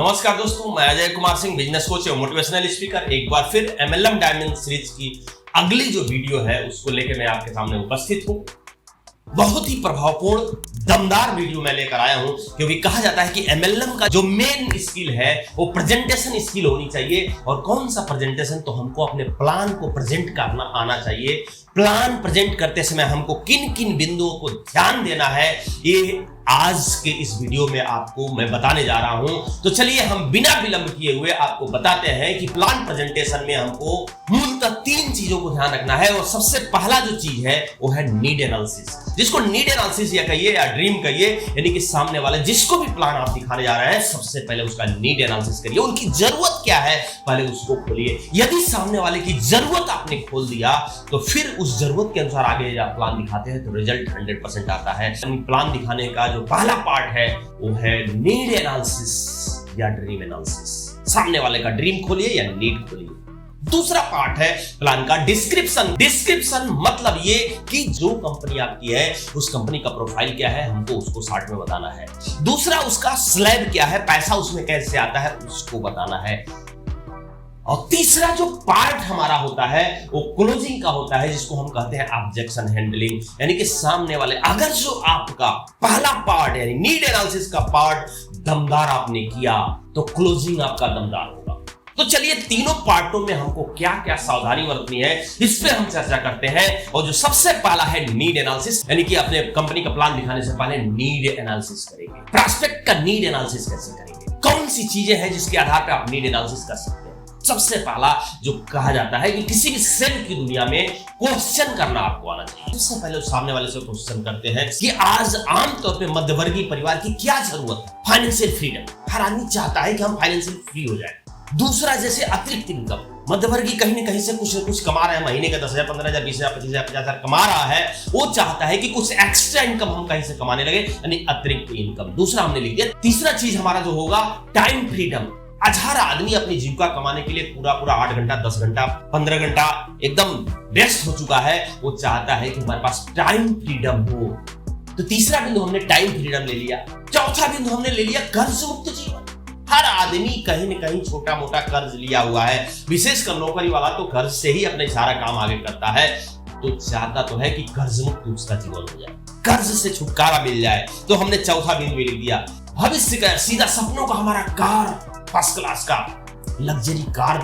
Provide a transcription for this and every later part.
नमस्कार दोस्तों, मैं अजय कुमार सिंह, बिजनेस कोच और मोटिवेशनल स्पीकर। एक बार फिर MLM डायमंड सीरीज की अगली जो वीडियो है उसको लेकर मैं आपके सामने उपस्थित हूं। बहुत ही प्रभावपूर्ण दमदार वीडियो मैं लेकर आया हूं, क्योंकि कहा जाता है कि MLM का जो मेन स्किल है वो प्रेजेंटेशन स्किल होनी चाहिए। और कौन सा प्रेजेंटेशन? तो हमको अपने प्लान को प्रेजेंट करना आना चाहिए। प्लान प्रेजेंट करते समय हमको किन किन बिंदुओं को ध्यान देना है, ये आज के इस वीडियो में आपको मैं बताने जा रहा हूं। तो चलिए हम बिना विलंब किए हुए आपको बताते हैं कि प्लान प्रेजेंटेशन में हमको मूलतः 3 चीजों को ध्यान रखना है। और सबसे पहला जो चीज है वो है नीड एनालिसिस, जिसको नीड एनालिसिस या कहिए या ड्रीम कहिए, यानी कि सामने वाले जिसको भी प्लान आप दिखाने जा रहे हैं सबसे पहले उसका नीड एनालिसिस करिए। उनकी जरूरत क्या है पहले उसको खोलिए। यदि सामने वाले की जरूरत आपने खोल दिया तो फिर उस जरूरत के अनुसार आगे आप प्लान दिखाते हैं तो रिजल्ट 100% आता है। प्लान दिखाने का जो पहला पार्ट है वो है नीड एनालिसिस या ड्रीम एनालिसिस। सामने वाले का ड्रीम खोलिए या नीड खोलिए। दूसरा पार्ट है प्लान का डिस्क्रिप्शन। डिस्क्रिप्शन मतलब ये कि जो कंपनी आपकी है उस कंपनी का प्रोफाइल क्या है हमको उसको शॉर्ट में बताना है। दूसरा उसका स्लैब क्या है, पैसा उसमें कैसे आता है उसको बताना है। और तीसरा जो पार्ट हमारा होता है वो क्लोजिंग का होता है, जिसको हम कहते हैं ऑब्जेक्शन हैंडलिंग। यानी कि सामने वाले अगर जो आपका पहला पार्ट यानी नीड एनालिसिस का पार्ट दमदार आपने किया तो क्लोजिंग आपका दमदार होगा। तो चलिए तीनों पार्टों में हमको क्या क्या सावधानी बरतनी है इस पे हम चर्चा करते हैं। और जो सबसे पहला है नीड एनालिसिस, यानी कि अपने कंपनी का प्लान दिखाने से पहले नीड एनालिसिस करेंगे। प्रोस्पेक्ट का नीड एनालिसिस कैसे करेंगे, कौन सी चीजें हैं जिसके आधार पर आप नीड एनालिसिस कर सकते हैं। सबसे पहला जो कहा जाता है कि किसी भी सेल की दुनिया में क्वेश्चन करना आपको आना चाहिए। सबसे पहले सामने वाले से क्वेश्चन करते हैं कि आज आमतौर पे मध्यवर्गीय परिवार की क्या जरूरत है। फाइनेंशियल फ्रीडम, हर आदमी चाहता है कि हम फाइनेंशियल फ्री हो जाए। दूसरा जैसे अतिरिक्त इनकम, मध्यवर्गीय कहीं ना कहीं से कुछ न कुछ कमा रहा है, महीने का 10,000, 15,000, 20,000, 25,000, 50,000 कमा रहा है, वो चाहता है कि कुछ एक्स्ट्रा इनकम हम कहीं से कमाने लगे, यानी अतिरिक्त इनकम। दूसरा हमने लिख दिया। तीसरा चीज हमारा जो होगा टाइम फ्रीडम। आज हर आदमी अपनी जीविका कमाने के लिए पूरा 8 घंटा, 10 घंटा, 15 घंटा एकदम व्यस्त हो चुका है। वो चाहता है कि हमारे पास टाइम फ्रीडम हो। तो तीसरा बिंदु हमने टाइम फ्रीडम ले लिया। चौथा बिंदु हमने ले लिया कर्ज मुक्त जीवन। हर आदमी कहीं न कहीं छोटा मोटा कर्ज लिया हुआ है, विशेषकर नौकरी वाला तो कर्ज से ही अपने सारा काम आगे करता है। तो चाहता तो है कि कर्ज मुक्त उसका जीवन हो जाए, कर्ज से छुटकारा मिल जाए। तो हमने चौथा बिंदु लिख दिया। भविष्य का सीधा सपनों का हमारा कार, फर्स्ट क्लास का लग्जरी कार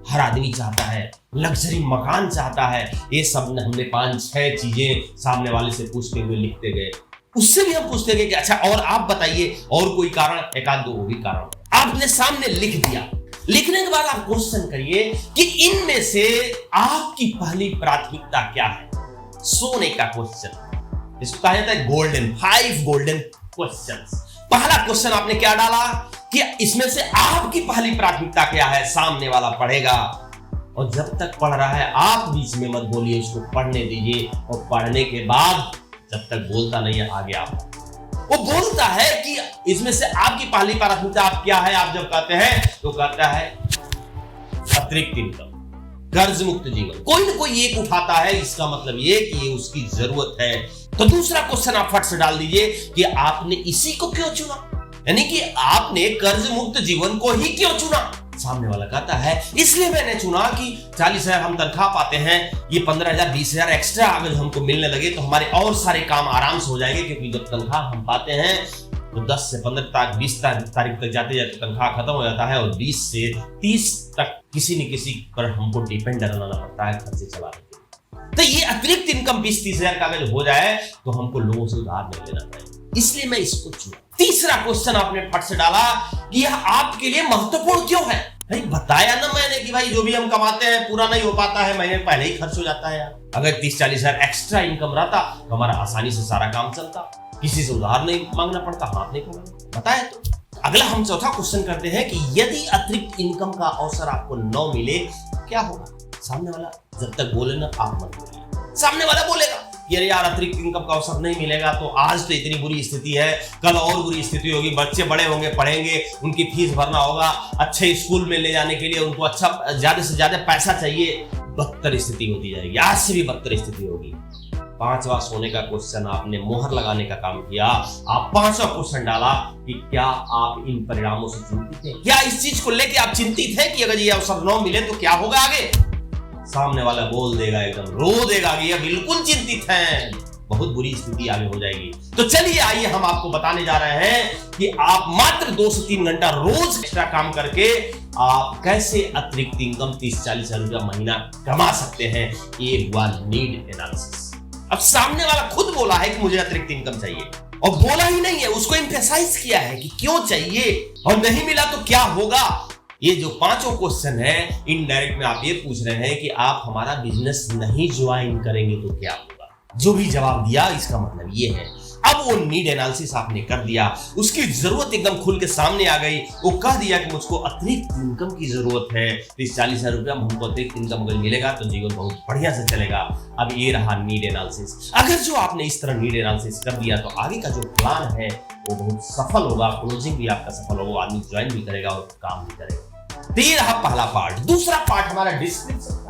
हर आदमी चाहता है, लग्जरी मकान चाहता है। ये सब हमने 5-6 चीजें सामने वाले से पूछते हुए लिखते गए। उससे भी हम पूछते गए कि अच्छा और आप बताइए और कोई कारण, एक आध दो वो भी कारण आपने सामने लिख दिया। लिखने के बाद आप क्वेश्चन करिए कि इनमें से आपकी पहली प्राथमिकता क्या है। सोने का क्वेश्चन, इसको कहा जाता है गोल्डन 5 गोल्डन क्वेश्चंस। पहला क्वेश्चन आपने क्या डाला कि इसमें से आपकी पहली प्राथमिकता क्या है। सामने वाला पढ़ेगा और जब तक पढ़ रहा है आप बीच में मत बोलिए, उसको पढ़ने दीजिए। और पढ़ने के बाद जब तक बोलता नहीं है आगे आप वो बोलता है कि इसमें से आपकी पहली प्राथमिकता आप क्या है। आप जब कहते हैं तो कहता है अतिरिक्त इनकम, कर्ज मुक्त जीवन। कोई ना कोई एक उठाता है, इसका मतलब ये कि ये उसकी जरूरत है। तो दूसरा क्वेश्चन आप फट से डाल दीजिए कि आपने इसी को क्यों चुना, यानी कि आपने कर्ज मुक्त जीवन को ही क्यों चुना। सामने वाला कहता है इसलिए मैंने चुना कि 40,000 हम तनख्वाह पाते हैं, ये 15,000, 20,000 एक्स्ट्रा अगर हमको मिलने लगे तो हमारे और सारे काम आराम से हो जाएंगे। क्योंकि जब तनख्वाह हम पाते हैं तो 10 से 15 तारीख, 20 तारीख तक जाते जाते तनख्वाह खत्म हो जाता है और 20 से 30 तक किसी न किसी पर हमको डिपेंड रहना पड़ता है खर्चे चलाने के लिए। तो ये अतिरिक्त इनकम 20-30,000 का अगर हो जाए तो हमको लोगों से उधार नहीं लेना पड़ेगा, इसलिए मैं इसको चुना। तीसरा क्वेश्चन आपने फट से डाला कि यह आपके लिए महत्वपूर्ण क्यों है। भाई बताया ना मैंने कि भाई जो भी हम कमाते हैं पूरा नहीं हो पाता है, महीने पहले ही खर्च हो जाता है यार। अगर 30-40 हजार एक्स्ट्रा इनकम रहता तो हमारा आसानी से सारा काम चलता, किसी से उधार नहीं मांगना पड़ता, हाथ नहीं पकड़ना। बताया तो। अगला हम चौथा क्वेश्चन करते हैं कि यदि अतिरिक्त इनकम का अवसर आपको न मिले क्या होगा। सामने वाला जब तक बोले ना आप मत बोलिए। सामने वाला बोलेगा यार अतिरिक्त इनकम का अवसर नहीं मिलेगा तो आज तो इतनी बुरी स्थिति है, कल और बुरी स्थिति होगी, बच्चे बड़े होंगे, पढ़ेंगे, उनकी फीस भरना होगा, अच्छे स्कूल में ले जाने के लिए उनको अच्छा ज्यादा से ज्यादा पैसा चाहिए। बदतर स्थिति होती जाएगी, आज से भी बदतर स्थिति होगी। पांचवा सोने का क्वेश्चन आपने मोहर लगाने का काम किया। आप पांचवा क्वेश्चन डाला कि क्या आप इन परिणामों से चिंतित हैं? क्या इस चीज को लेके आप चिंतित हैं कि अगर ये अवसर न मिले तो क्या होगा आगे? सामने वाला बोल देगा, एकदम रो देगा कि ये बिल्कुल चिंतित हैं, बहुत बुरी स्थिति आगे हो जाएगी। तो चलिए आइए हम आपको बताने जा रहे हैं कि आप मात्र 2 से 3 घंटा रोज एक्स्ट्रा काम करके आप कैसे अतिरिक्त इनकम 30-40 हजार रुपया महीना कमा सकते हैं। ये हुआ नीड एनालिसिस। अब सामने वाला खुद बोला है कि मुझे अतिरिक्त इनकम चाहिए, और बोला ही नहीं है, उसको एम्फेसाइज किया है कि क्यों चाहिए और नहीं मिला तो क्या होगा। ये जो पांचों क्वेश्चन है इनडायरेक्ट में आप ये पूछ रहे हैं कि आप हमारा बिजनेस नहीं ज्वाइन करेंगे तो क्या होगा। जो भी जवाब दिया इसका मतलब ये है। अब वो नीड एनालिसिस आपने कर दिया, उसकी जरूरत एकदम खुल के सामने आ गई। वो कह दिया कि मुझको अतिरिक्त इनकम की जरूरत है, 30-40 हजार रुपया हमको अतिरिक्त इनकम अगर मिलेगा तो जीवन बहुत बढ़िया से चलेगा। अब ये रहा नीड एनालिसिस। अगर जो आपने इस तरह नीड एनालिसिस कर दिया तो आगे का जो प्लान है वो बहुत सफल होगा, क्लोजिंग भी आपका सफल होगा, आदमी ज्वाइन भी करेगा और काम भी करेगा। तो ये रहा पहला पार्ट। दूसरा पार्ट हमारा डिस्क्रिप्शन का।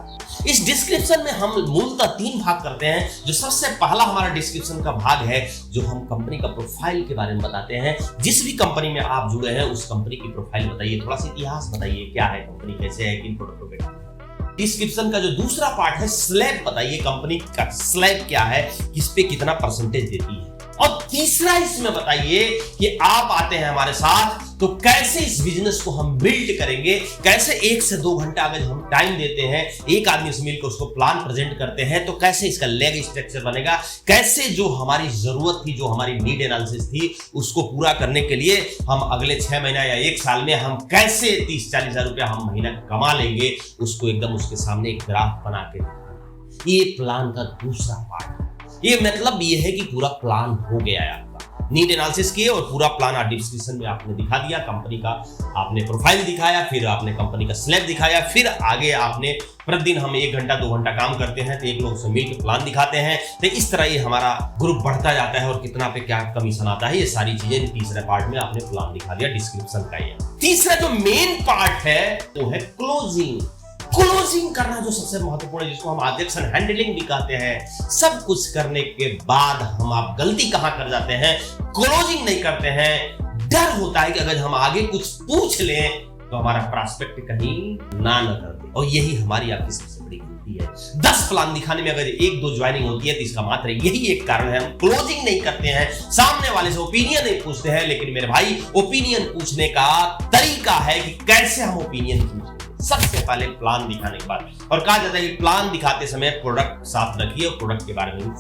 इस डिस्क्रिप्शन में हम मूलतः 3 भाग करते हैं। जो सबसे पहला हमारा डिस्क्रिप्शन का भाग है, जो हम कंपनी का प्रोफाइल के बारे में बताते हैं। जिस भी कंपनी में आप जुड़े हैं उस कंपनी की प्रोफाइल बताइए, थोड़ा सा इतिहास बताइए, क्या है कंपनी, कैसे है, किन प्रोडक्टों पे। डिस्क्रिप्शन का जो दूसरा पार्ट है, स्लैब बताइए, कंपनी का स्लैब क्या है, किस पे कितना परसेंटेज देती है। और तीसरा इसमें बताइए कि आप आते हैं हमारे साथ तो कैसे इस बिजनेस को हम बिल्ड करेंगे, कैसे 1 से 2 घंटा अगर हम टाइम देते हैं, एक आदमी से मिलकर उसको प्लान प्रेजेंट करते हैं, तो कैसे इसका लेग स्ट्रक्चर बनेगा, कैसे जो हमारी जरूरत थी, जो हमारी नीड एनालिसिस थी, उसको पूरा करने के लिए हम अगले 6 महीना या 1 साल में हम कैसे 30-40 हजार रुपया हम महीना कमा लेंगे, उसको एकदम उसके सामने एक ग्राफ बना के। ये प्लान का दूसरा पार्ट है। ये मतलब ये है कि पूरा प्लान हो गया है आपका। नीड एनालिसिस किए और पूरा प्लान आप डिस्क्रिप्शन में आपने दिखा दिया, कंपनी का आपने प्रोफाइल दिखाया, फिर आपने कंपनी का स्लैब दिखाया, फिर आगे आपने प्रतिदिन हम 1 घंटा 2 घंटा काम करते हैं तो एक लोग से मिलकर प्लान दिखाते हैं। तो इस तरह ये हमारा ग्रुप बढ़ता जाता है और कितना पे क्या कमीशन आता है, ये सारी चीजें तीसरे पार्ट में आपने प्लान दिखा दिया डिस्क्रिप्शन का। ये तीसरा जो मेन पार्ट है वो है क्लोजिंग। क्लोजिंग करना जो सबसे महत्वपूर्ण है, जिसको हम ऑब्जेक्शन हैंडलिंग भी कहते हैं। सब कुछ करने के बाद हम आप गलती कहां कर जाते हैं, क्लोजिंग नहीं करते हैं। डर होता है कि अगर हम आगे कुछ पूछ लें तो हमारा प्रॉस्पेक्ट कहीं ना कर दे, और यही हमारी आपकी सबसे बड़ी गलती है। 10 प्लान दिखाने में अगर 1-2 ज्वाइनिंग होती है तो इसका मात्र यही एक कारण है, हम क्लोजिंग नहीं करते हैं, सामने वाले से ओपिनियन नहीं पूछते हैं। लेकिन मेरे भाई, ओपिनियन पूछने का तरीका है कि कैसे हम ओपिनियन पूछते हैं। सबसे पहले प्लान दिखाने के बाद, और कहा जाता है कि प्लान दिखाते समय प्रोडक्ट साथ रखिए और प्रोडक्ट के बारे में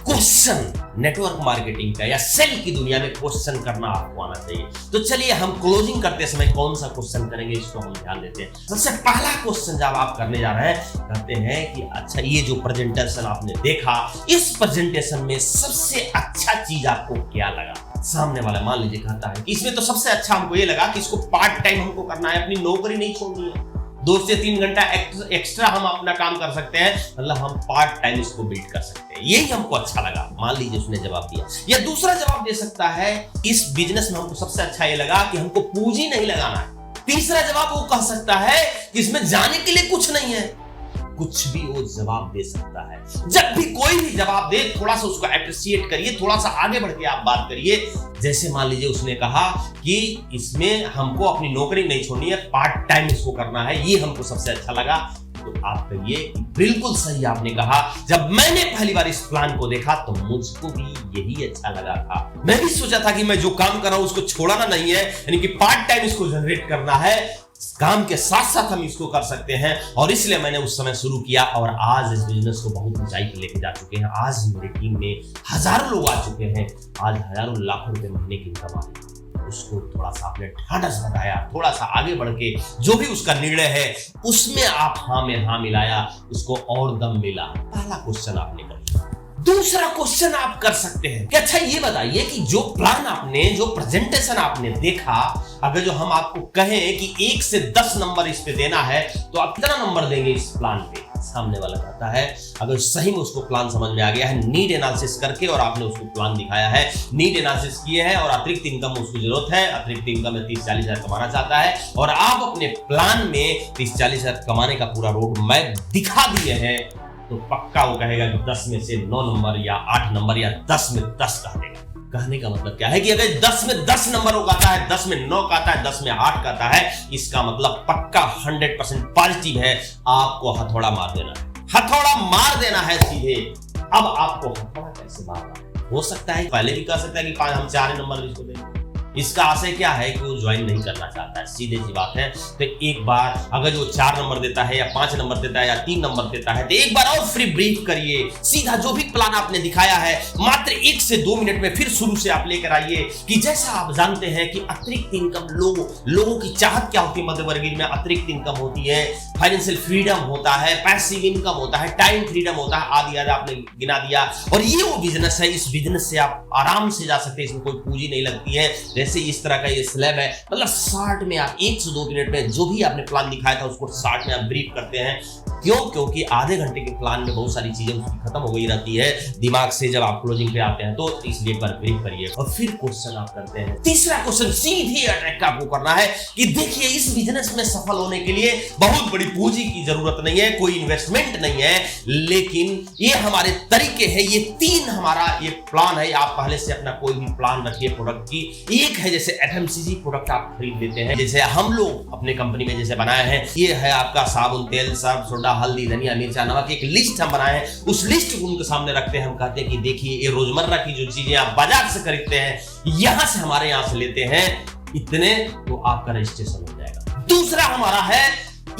क्वेश्चन। नेटवर्क मार्केटिंग का या सेल की दुनिया में क्वेश्चन करना आपको आना चाहिए। तो चलिए हम क्लोजिंग करते समय कौन सा क्वेश्चन करेंगे, इसको हम ध्यान देते हैं। सबसे पहला क्वेश्चन जब आप करने जा रहे हैं, कहते हैं कि अच्छा, ये जो प्रेजेंटेशन आपने देखा, इस प्रेजेंटेशन में सबसे अच्छा चीज आपको क्या लगा। सामने वाला मान लीजिए कहता है कि इसमें तो सबसे अच्छा हमको ये लगा कि इसको पार्ट टाइम हमको करना है, अपनी नौकरी नहीं छोड़नी है, 2 से 3 घंटा एक्स्ट्रा हम अपना काम कर सकते हैं, मतलब हम पार्ट टाइम इसको बिल्ड कर सकते हैं, यही हमको अच्छा लगा। मान लीजिए उसने जवाब दिया। या दूसरा जवाब दे सकता है, इस बिजनेस में हमको सबसे अच्छा ये लगा कि हमको पूंजी नहीं लगाना है। तीसरा जवाब वो कह सकता है कि इसमें जाने के लिए कुछ नहीं है। कुछ भी वो जवाब दे सकता है। जब भी कोई भी जवाब दे, थोड़ा सा उसको अप्रिशिएट करिए, थोड़ा सा आगे बढ़ के आप बात करिए। जैसे मान लीजिए उसने कहा कि इसमें हमको अपनी नौकरी नहीं छोड़नी है, पार्ट टाइम इसको करना है, ये हमको सबसे अच्छा लगा। तो आप कहिए बिल्कुल सही आपने कहा, जब मैंने पहली बार इस प्लान को देखा तो मुझको भी यही अच्छा लगा था। मैं भी सोचा था कि मैं जो काम कर रहा हूं उसको छोड़ना नहीं है, यानी कि पार्ट टाइम इसको जनरेट करना है, काम के साथ साथ हम इसको कर सकते हैं। और इसलिए मैंने उस समय शुरू किया और आज इस बिजनेस को बहुत ऊंचाई पर लेके जा चुके हैं। आज मेरी टीम में हजारों लोग आ चुके हैं, आज हजारों लाखों रुपए महीने की इनकम आ रही है। उसको थोड़ा सा आपने ढांढस बढ़ाया, थोड़ा सा आगे बढ़ के जो भी उसका निर्णय है उसमें आप हाँ में हाँ मिलाया, उसको और दम मिला। पहला क्वेश्चन आपने कर लिया। दूसरा क्वेश्चन आप कर सकते हैं कि अच्छा ये बताइए कि जो प्लान आपने, जो प्रेजेंटेशन आपने देखा, अगर जो हम आपको कहें कि 1 से 10 नंबर इस पे देना है तो आप कितना नंबर देंगे इस प्लान पे। सामने वाला कहता है अगर सही में उसको प्लान समझ में आ गया है, नीड एनालिसिस करके और आपने उसको प्लान दिखाया है, नीड एनालिसिस किए हैं और अतिरिक्त इनकम उसको जरूरत है, अतिरिक्त इनकम में 30-40 हजार कमाना चाहता है और आप अपने प्लान में 30-40 हजार कमाने का पूरा रोड मैप दिखा दिए हैं, तो पक्का वो कहेगा कि 10 में से 9 नंबर या 8 नंबर या 10 में 10 कह देगा। कहने का मतलब क्या है कि अगर 10 में 10 नंबर वो कहता है, 10 में 9 कहता है, 10 में 8 कहता है, इसका मतलब पक्का 100% पॉजिटिव है, आपको हथौड़ा मार देना है, हथौड़ा मार देना है सीधे। अब आपको हथौड़ा कैसे मारना, हो सकता है पहले भी कह सकता है कि 5 हम 4 नंबर इसको देंगे। इसका आशय क्या है कि वो ज्वाइन नहीं करना चाहता है, सीधे सी बात है। तो एक बार अगर वो 4 नंबर देता है या 5 नंबर देता है या 3 नंबर देता है, तो एक बार और फ्री ब्रीफ करिए, सीधा जो भी प्लान आपने दिखाया है मात्र 1 से 2 मिनट में फिर शुरू से आप लेकर आइए। कि जैसा आप जानते हैं कि अतिरिक्त इनकम लोगों की चाहत क्या होती है, मध्य वर्गीय में अतिरिक्त इनकम होती है, फाइनेंशियल फ्रीडम होता है, पैसिव इनकम होता है, टाइम फ्रीडम होता है, आदि आदि आपने गिना दिया। और ये वो बिजनेस है, इस बिजनेस से आप आराम से जा सकते हैं, इसमें कोई पूंजी नहीं लगती है। जैसे इस तरह का ये स्लैब है, मतलब 60 में आप 1 से 2 मिनट में जो भी आपने प्लान दिखाया था उसको 60 में आप ब्रीफ करते हैं। क्यों? क्योंकि आधे घंटे के प्लान में बहुत सारी चीजें उसकी खत्म हो गई रहती है दिमाग से जब आप क्लोजिंग पे आते हैं, तो इसलिए एक बार ब्रीफ करिए और फिर क्वेश्चन आप करते हैं। तीसरा क्वेश्चन सीधे अटैक आपको करना है कि देखिए इस बिजनेस में सफल होने के लिए बहुत बड़ी पूंजी की जरूरत नहीं है, कोई इन्वेस्टमेंट नहीं है, लेकिन ये हमारे तरीके हैं, ये 3 हमारा ये प्लान है। आप पहले से अपना कोई भी प्लान रखिए प्रोडक्ट की। एक है जैसे एफएमसीजी प्रोडक्ट आप खरीद लेते हैं, जैसे हम लोग अपने कंपनी में जैसे बनाए हैं, ये है आपका साबुन, तेल, सर्फ, सोडा, हल्दी, धनिया, मिर्चा, नमक, एक लिस्ट हम बनाए हैं। उस लिस्ट को उनके सामने रखते हैं, हम कहते हैं कि देखिए ये रोजमर्रा की जो चीजें आप बाजार से खरीदते हैं, यहां से हमारे यहां से लेते हैं इतने, तो आपका रजिस्ट्रेशन हो जाएगा। दूसरा हमारा है,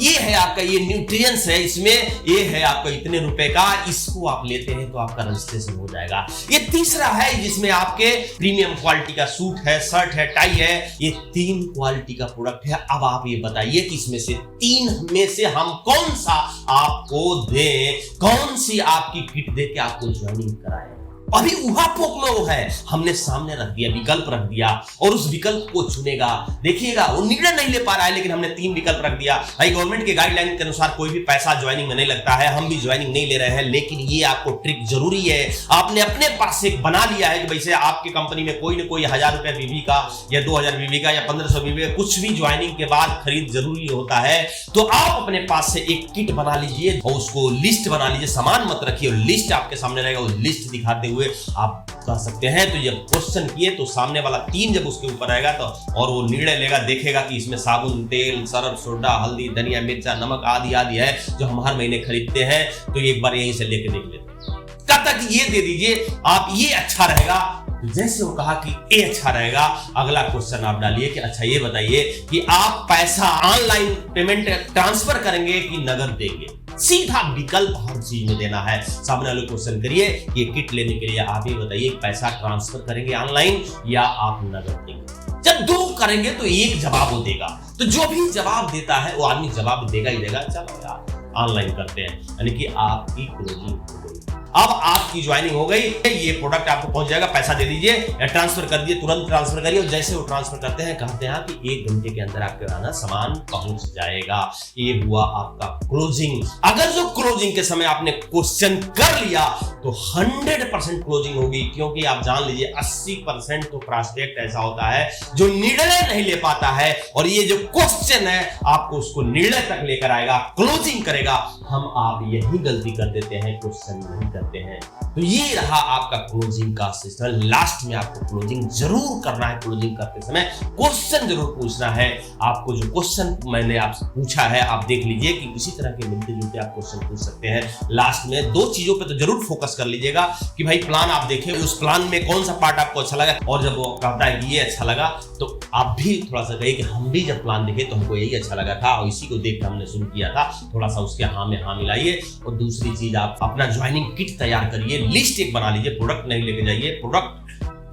ये है आपका ये न्यूट्रिएंट्स है, इसमें ये है आपका इतने रुपए का, इसको आप लेते हैं तो आपका रजिस्ट्रेशन हो जाएगा। ये तीसरा है जिसमें आपके प्रीमियम क्वालिटी का सूट है, शर्ट है, टाई है, ये 3 क्वालिटी का प्रोडक्ट है। अब आप ये बताइए कि इसमें से 3 में से हम कौन सा आपको दें, कौन सी आपकी किट दे के आपको ज्वाइनिंग कराएं। अभी ऊहापोक में वो है, हमने सामने रख दिया, विकल्प रख दिया और उस विकल्प को चुनेगा। देखिएगा वो निर्णय नहीं ले पा रहा है, लेकिन हमने 3 विकल्प रख दिया। भाई गवर्नमेंट के गाइडलाइन के अनुसार कोई भी पैसा ज्वाइनिंग में नहीं लगता है, हम भी ज्वाइनिंग नहीं ले रहे हैं, लेकिन ये आपको ट्रिक जरूरी है। आपने अपने पास एक बना लिया है कि वैसे आपकी कंपनी में कोई ना कोई 1000 रुपए बीवी का या 2000 बीवी का या 1500 बीवी का कुछ भी ज्वाइनिंग के बाद खरीद जरूरी होता है, तो आप अपने पास से एक किट बना लीजिए और उसको लिस्ट बना लीजिए, सामान मत रखिए, लिस्ट आपके सामने रहेगा, वो लिस्ट दिखाते हुए आप कह सकते हैं। तो जब क्वेश्चन किए तो सामने वाला 3 जब उसके ऊपर आएगा तो और वो निर्णय लेगा, देखेगा कि इसमें साबुन, तेल, सर्फ, सोडा, हल्दी, धनिया, मिर्चा, नमक आदि आदि है जो हम हर महीने खरीदते हैं, तो एक बार यहीं से लेके देख लेते हैं। कहता कि ये दे दीजिए आप, ये अच्छा रहेगा। जैसे वो कहा कि ये अच्छा रहेगा, अगला क्वेश्चन आप डालिए कि अच्छा ये बताइए कि आप पैसा ऑनलाइन पेमेंट ट्रांसफर करेंगे कि नगद देंगे। सीधा विकल्प हर चीज में देना है। सामने वाले क्वेश्चन करिए कि ये किट लेने के लिए आप ये बताइए पैसा ट्रांसफर करेंगे ऑनलाइन या आप नगद देंगे। जब 2 करेंगे तो 1 जवाब वो देगा, तो जो भी जवाब देता है वो आदमी जवाब देगा ही देगा। चलो यार ऑनलाइन करते हैं, यानी कि आपकी क्लोजिंग हो गई। अब आपकी ज्वाइनिंग हो गई, ये प्रोडक्ट आपको पहुंच जाएगा, पैसा दे दीजिए या ट्रांसफर कर दीजिए, तुरंत ट्रांसफर करिए। और जैसे वो ट्रांसफर करते हैं कहते हैं कि 1 घंटे के अंदर आपके पास सामान पहुंच जाएगा। ये हुआ आपका क्लोजिंग। अगर जो क्लोजिंग के समय आपने क्वेश्चन कर लिया तो 100% क्लोजिंग होगी, क्योंकि आप जान लीजिए 80% तो प्रोस्पेक्ट ऐसा होता है जो निर्णय नहीं ले पाता है, और ये जो क्वेश्चन है आपको उसको निर्णय तक लेकर आएगा, क्लोजिंग करेगा। हम आप यही गलती कर देते हैं, क्वेश्चन नहीं करते हैं। तो ये रहा आपका क्लोजिंग का सिस्टम। लास्ट में आपको क्लोजिंग जरूर करना है, क्लोजिंग करते समय क्वेश्चन जरूर पूछना है। आपको जो क्वेश्चन मैंने आपसे पूछा है आप देख लीजिए कि इसी तरह के मिलते जुलते आप क्वेश्चन पूछ सकते हैं। लास्ट में 2 चीजों पे तो जरूर फोकस कर लीजिएगा कि भाई प्लान आप देखें, उस प्लान में कौन सा पार्ट आपको अच्छा लगा, और जब वो कहता है कि ये अच्छा लगा तो आप भी थोड़ा सा कहिए कि हम भी जब प्लान देखे तो हमको यही अच्छा लगा था और इसी को देख के हमने शुरू किया था। थोड़ा सा उसके हाँ में हाँ मिलाइए। और दूसरी चीज, आप अपना ज्वाइनिंग किट तैयार करिए, लिस्ट एक बना लीजिए, प्रोडक्ट नहीं लेके जाइए, प्रोडक्ट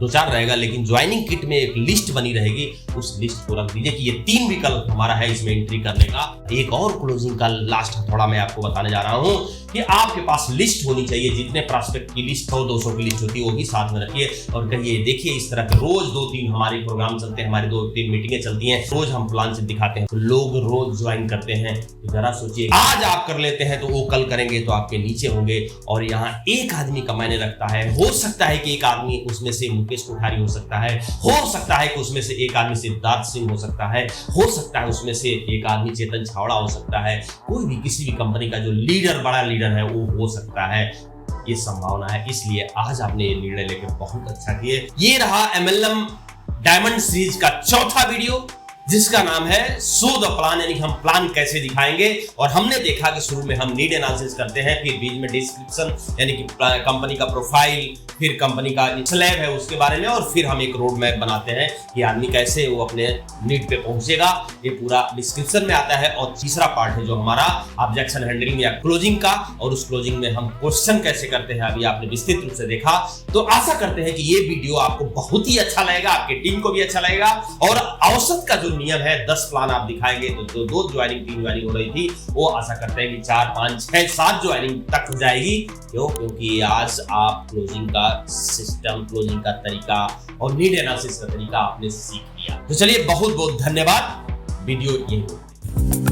2-4 रहेगा लेकिन ज्वाइनिंग किट में एक लिस्ट बनी रहेगी, उस लिस्ट को रख दीजिए कि ये 3 विकल्प हमारा है इसमें एंट्री करने का। एक और क्लोजिंग का लास्ट थोड़ा मैं आपको बताने जा रहा हूं कि आपके पास लिस्ट होनी चाहिए, जितने प्रोस्पेक्ट की लिस्ट हो, 200 की लिस्ट होती है वो भी साथ में रखिए और कहिए देखिए इस तरह के रोज 2-3 हमारे प्रोग्राम चलते हैं, हमारी 2-3 मीटिंगें चलती हैं, रोज हम प्लान से दिखाते हैं, तो लोग रोज ज्वाइन करते हैं। तो जरा सोचिए, आज आप कर लेते हैं तो वो कल करेंगे तो आपके नीचे होंगे। और यहाँ एक आदमी का मायने रखता है, हो सकता है कि एक आदमी उसमें से मुकेश कोठारी हो सकता है कि उसमें से एक आदमी सिद्धार्थ सिंह हो सकता है उसमें से एक आदमी चेतन छावड़ा हो सकता है, कोई भी किसी भी कंपनी का जो लीडर, बड़ा लीडर है वो हो सकता है, ये संभावना है। इसलिए आज आपने ये निर्णय लेकर बहुत अच्छा किए। ये रहा MLM डायमंड सीरीज का चौथा वीडियो, जिसका नाम है शो द प्लान, यानी कि हम प्लान कैसे दिखाएंगे। और हमने देखा कि शुरू में हम नीड एनालिसिस करते हैं, फिर बीच में डिस्क्रिप्शन यानी कि कंपनी का प्रोफाइल, फिर कंपनी का स्लैब है उसके बारे में, और फिर हम एक रोड मैप बनाते हैं कि आदमी कैसे वो अपने नीड पे पहुंचेगा। ये पूरा डिस्क्रिप्शन में आता है। और तीसरा पार्ट है जो हमारा ऑब्जेक्शन हैंडलिंग या क्लोजिंग का, और उस क्लोजिंग में हम क्वेश्चन कैसे करते हैं अभी आपने विस्तृत रूप से देखा। तो आशा करते हैं कि ये वीडियो आपको बहुत ही अच्छा लगेगा, आपकी टीम को भी अच्छा लगेगा। और औसत का जो नियम है 10 प्लान आप दिखाएंगे तो जो 2 ज्वाइनिंग 3 ज्वाइनिंग हो रही थी वो आशा करते हैं कि 4 5 6 7 ज्वाइनिंग तक जाएगी। क्योंकि आज आप क्लोजिंग का सिस्टम, क्लोजिंग का तरीका और नीड एनालिसिस का तरीका आपने सीख लिया। तो चलिए बहुत बहुत धन्यवाद। वीडियो यही